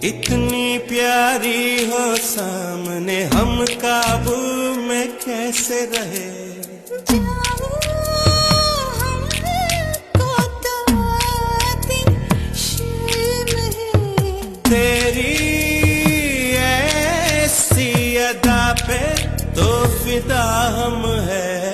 इतनी प्यारी हो सामने, हम काबू में कैसे रहे। तेरी ऐसी अदा पे तो फिदा हम है।